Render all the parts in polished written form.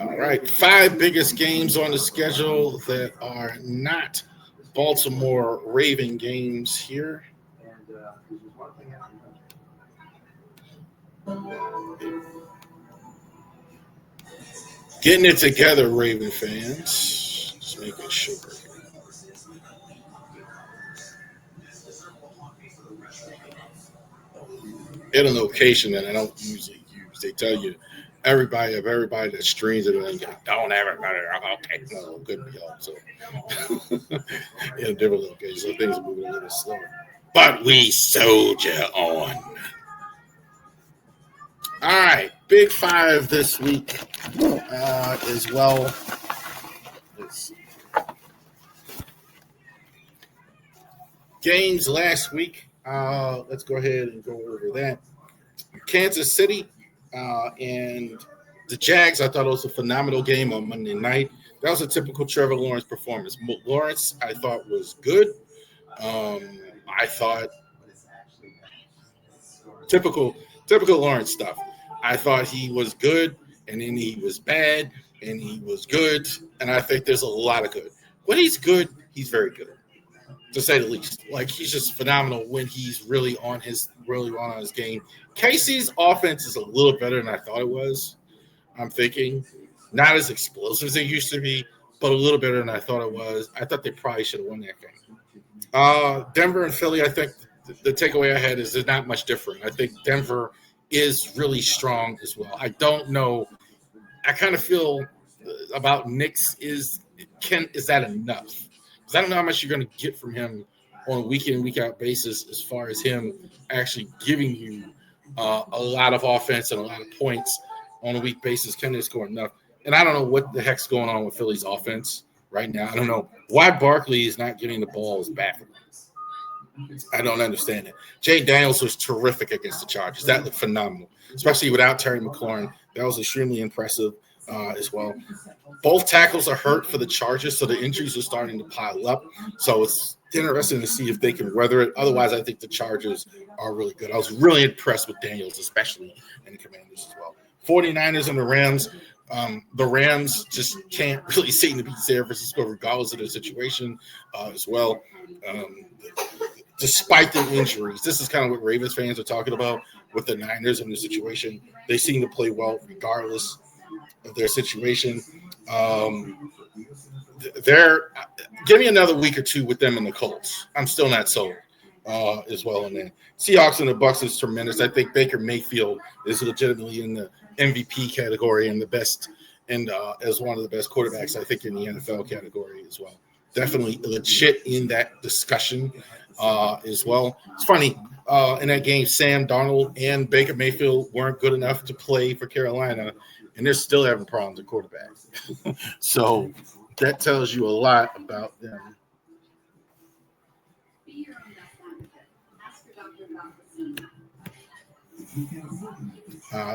All right, 5 biggest games on the schedule that are not Baltimore Raven games here. Getting it together, Raven fans. Just making sure. In a location that I don't usually use. They tell you everybody that streams it and don't ever okay, no, couldn't be all so in a different location. So things are moving a little slower. But we soldier on. All right, big 5 this week as well. Games last week. Let's go ahead and go over that. Kansas City and the Jags. I thought it was a phenomenal game on Monday night. That was a typical Trevor Lawrence performance. Lawrence, I thought, was good. I thought typical Lawrence stuff. I thought he was good, and then he was bad, and he was good, and I think there's a lot of good. When he's good, he's very good, to say the least. Like, he's just phenomenal when he's really on his game. Casey's offense is a little better than I thought it was. I'm thinking not as explosive as it used to be, but a little better than I thought it was. I thought they probably should have won that game. Denver and Philly, I think the takeaway I had is there's not much different. I think Denver is really strong as well. I don't know. I kind of feel about Knicks is that enough? Because I don't know how much you're going to get from him on a week in, week out basis as far as him actually giving you a lot of offense and a lot of points on a week basis. Can they score enough? And I don't know what the heck's going on with Philly's offense right now. I don't know why Barkley is not getting the balls back. I don't understand it. Jay Daniels was terrific against the Chargers. That looked phenomenal, especially without Terry McLaurin. That was extremely impressive as well. Both tackles are hurt for the Chargers, so the injuries are starting to pile up. So it's interesting to see if they can weather it. Otherwise, I think the Chargers are really good. I was really impressed with Daniels, especially in the Commanders as well. 49ers and the Rams. The Rams just can't really seem to beat San Francisco regardless of their situation as well. Despite the injuries, this is kind of what Ravens fans are talking about with the Niners and the situation. They seem to play well regardless of their situation. Give me another week or two with them and the Colts. I'm still not sold as well in that. Seahawks and the Bucs is tremendous. I think Baker Mayfield is legitimately in the MVP category and the best, and as one of the best quarterbacks, I think, in the NFL category as well. Definitely legit in that discussion as well. It's funny, in that game, Sam Darnold and Baker Mayfield weren't good enough to play for Carolina, and they're still having problems at quarterback. So that tells you a lot about them.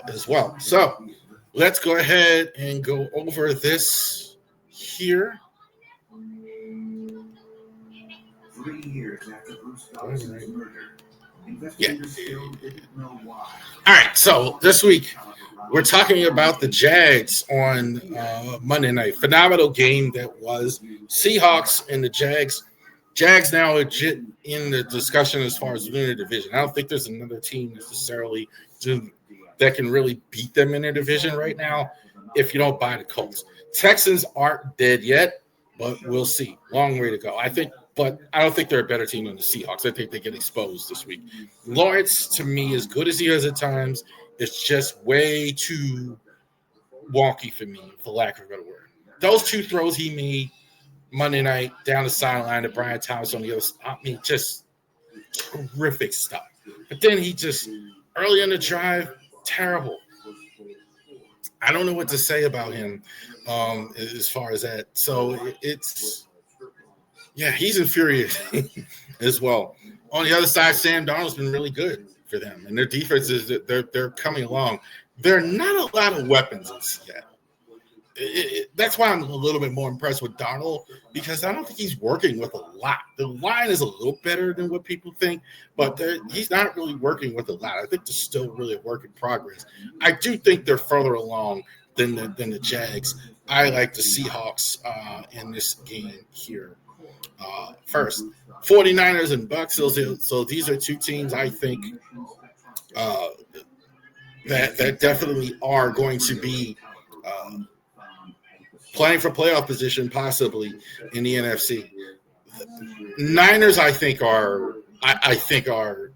As well. So let's go ahead and go over this here. 3 years after Bruce Willis's murder, investigators still didn't know why. All right, so this week we're talking about the Jags on Monday night. Phenomenal game that was. Seahawks and the Jags. Jags now legit in the discussion as far as winning the division. I don't think there's another team necessarily that can really beat them in their division right now if you don't buy the Colts. Texans aren't dead yet, but we'll see. Long way to go. But I don't think they're a better team than the Seahawks. I think they get exposed this week. Lawrence, to me, as good as he is at times, it's just way too wonky for me, for lack of a better word. Those 2 throws he made Monday night down the sideline to Brian Thomas on the other side, I mean, just terrific stuff. But then he just, early in the drive, terrible. I don't know what to say about him as far as that. So he's infuriating as well. On the other side, Sam Darnold's been really good for them, and their defense is they're coming along. There are not a lot of weapons in Seattle. that's why I'm a little bit more impressed with Darnold, because I don't think he's working with a lot. The line is a little better than what people think, but he's not really working with a lot. I think there's still really a work in progress. I do think they're further along than the Jags. I like the Seahawks in this game here first. 49ers and Bucs. So these are two teams I think that definitely are going to be playing for playoff position, possibly in the NFC. Niners, I think are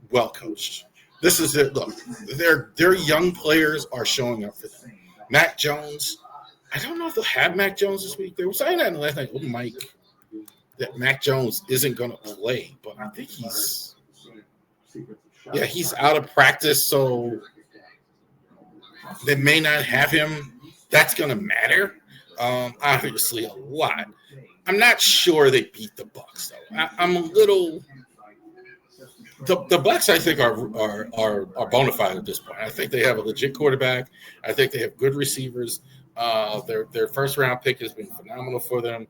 well coached. This is it. Look, their young players are showing up for them. Mac Jones, I don't know if they'll have Mac Jones this week. They were saying that in the last night, Mike, that Mac Jones isn't going to play, but I think he's out of practice, so they may not have him. That's going to matter. Obviously, a lot. I'm not sure they beat the Bucs though. I'm a little. The Bucs, I think, are bona fide at this point. I think they have a legit quarterback. I think they have good receivers. Their first round pick has been phenomenal for them.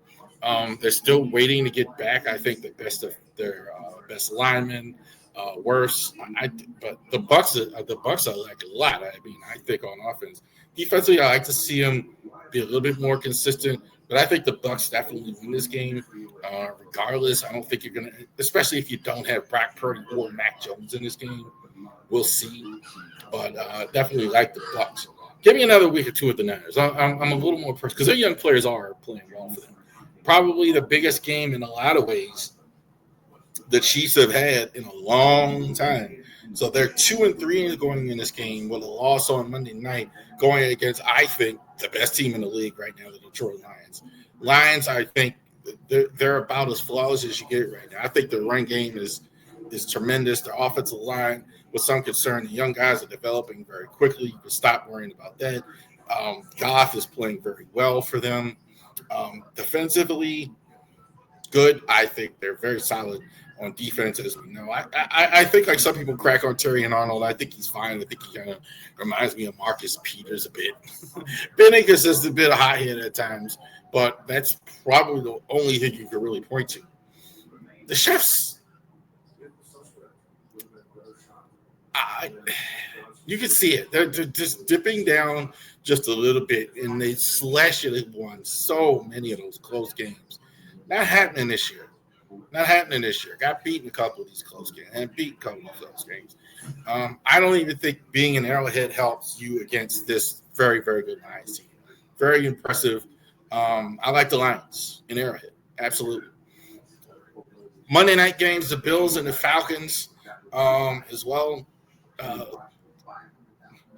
They're still waiting to get back. I think the best of their best linemen. Worse, but the Bucs I like a lot. I mean, I think on offense, defensively, I like to see them be a little bit more consistent. But I think the Bucs definitely win this game, regardless. I don't think you're gonna, especially if you don't have Brock Purdy or Mac Jones in this game. We'll see, but definitely like the Bucs. Give me another week or two with the Niners. I'm a little more impressed because their young players are playing well for them. Probably the biggest game in a lot of ways the Chiefs have had in a long time. So they're 2-3 going in this game with a loss on Monday night going against, I think, the best team in the league right now, the Detroit Lions. Lions, I think they're about as flawless as you get right now. I think the run game is tremendous. The offensive line, with some concern, the young guys are developing very quickly. You can stop worrying about that. Goff is playing very well for them. Defensively, good. I think they're very solid on defense, as we know. I think, like some people crack on Terry and Arnold, I think he's fine. I think he kind of reminds me of Marcus Peters a bit. Bennigus is a bit hot-headed at times, but that's probably the only thing you can really point to. The Chefs, you can see it. They're just dipping down just a little bit, and they slash it and won so many of those close games. Not happening this year. Got beaten a couple of these close games and beat a couple of those games. I don't even think being an Arrowhead helps you against this very, very good Lions team. Very impressive. I like the Lions in Arrowhead. Absolutely. Monday night games, the Bills and the Falcons as well.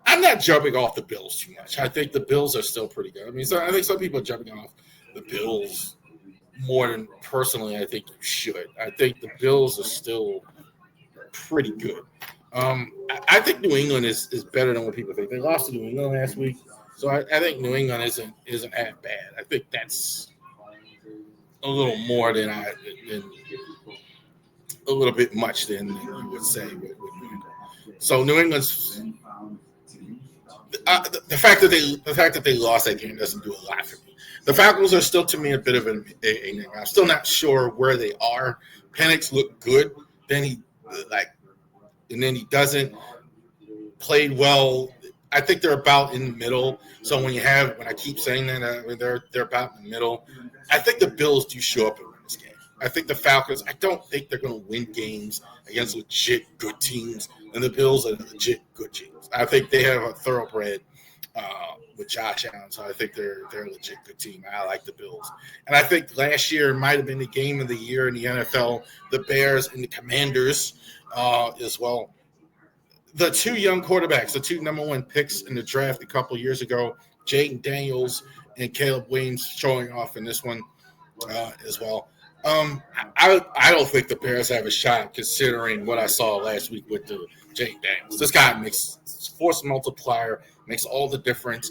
I'm not jumping off the Bills too much. I think the Bills are still pretty good. I mean, I think some people are jumping off the Bills more than personally I think you should. I think the Bills are still pretty good. I think New England is better than what people think. They lost to New England last week, so I think New England isn't that bad. I think that's a little more than a little bit much than you would say with New England. So New England's the fact that they lost that game doesn't do a lot for me. The Falcons are still, to me, a bit of a I'm still not sure where they are. Penix looked good, then he doesn't. Played well. I think they're about in the middle. So when I keep saying that, they're about in the middle. I think the Bills do show up and win this game. I think the Falcons, I don't think they're going to win games against legit good teams, and the Bills are legit good teams. I think they have a thoroughbred with Josh Allen, so I think they're a legit good team. I like the Bills. And I think last year might have been the game of the year in the NFL, the Bears and the Commanders as well. The two young quarterbacks, the two number one picks in the draft a couple of years ago, Jaden Daniels and Caleb Williams showing off in this one as well. I don't think the Bears have a shot considering what I saw last week with the Jaden Daniels. This guy makes force multiplier, makes all the difference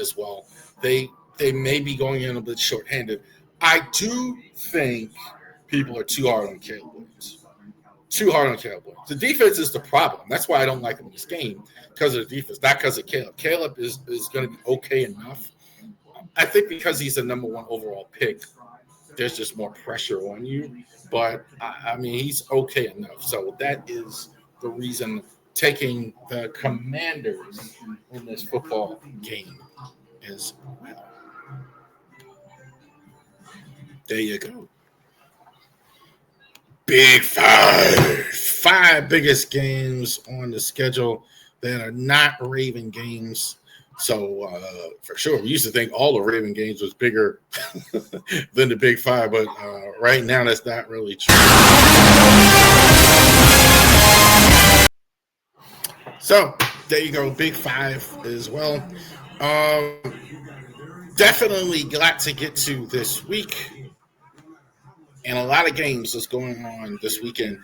as well. They may be going in a bit shorthanded. I do think people are too hard on Caleb Williams. The defense is the problem. That's why I don't like him in this game, because of the defense, not because of Caleb. Caleb is going to be okay enough. I think because he's the number one overall pick, there's just more pressure on you. But I mean, he's okay enough. So that is the reason taking the Commanders in this football game as well. There you go. Big five. 5 biggest games on the schedule that are not Raven games. So for sure, we used to think all the Raven games was bigger than the Big Five, but right now that's not really true. So there you go, Big Five as well. Definitely got to get to this week, and a lot of games that's going on this weekend.